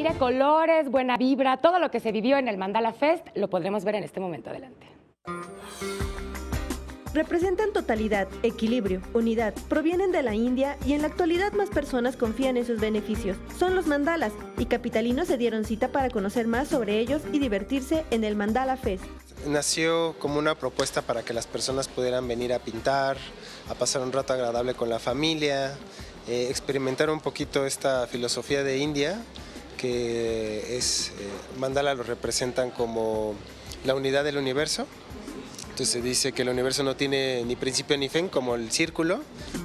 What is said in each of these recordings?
alegría, colores, buena vibra, todo lo que se vivió en el Mandala Fest lo podremos ver en este momento. Adelante. Representan totalidad, equilibrio, unidad, provienen de la India y en la actualidad más personas confían en sus beneficios. Son los mandalas y capitalinos se dieron cita para conocer más sobre ellos y divertirse en el Mandala Fest. Nació como una propuesta para que las personas pudieran venir a pintar, a pasar un rato agradable con la familia, experimentar un poquito esta filosofía de India, que es, mandala lo representan como la unidad del universo. Entonces se dice que el universo no tiene ni principio ni fin, como el círculo.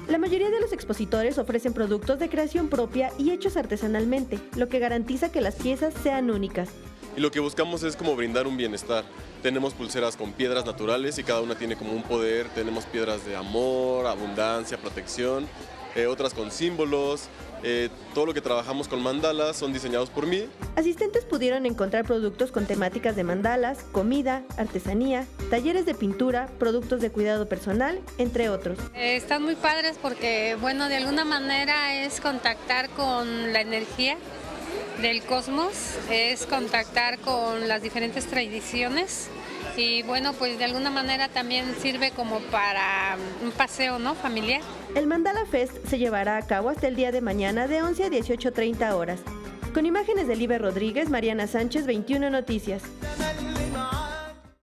La mayoría de los expositores ofrecen productos de creación propia y hechos artesanalmente, lo que garantiza que las piezas sean únicas. Y lo que buscamos es como brindar un bienestar. Tenemos pulseras con piedras naturales y cada una tiene como un poder. Tenemos piedras de amor, abundancia, protección, otras con símbolos. Todo lo que trabajamos con mandalas son diseñados por mí. Asistentes pudieron encontrar productos con temáticas de mandalas, comida, artesanía, talleres de pintura, productos de cuidado personal, entre otros. Están muy padres porque, bueno, de alguna manera es contactar con la energía del cosmos, es contactar con las diferentes tradiciones y, bueno, pues de alguna manera también sirve como para un paseo, ¿no?, familiar. El Mandala Fest se llevará a cabo hasta el día de mañana de 11 a 18:30 horas. Con imágenes de Liber Rodríguez, Mariana Sánchez, 21 Noticias.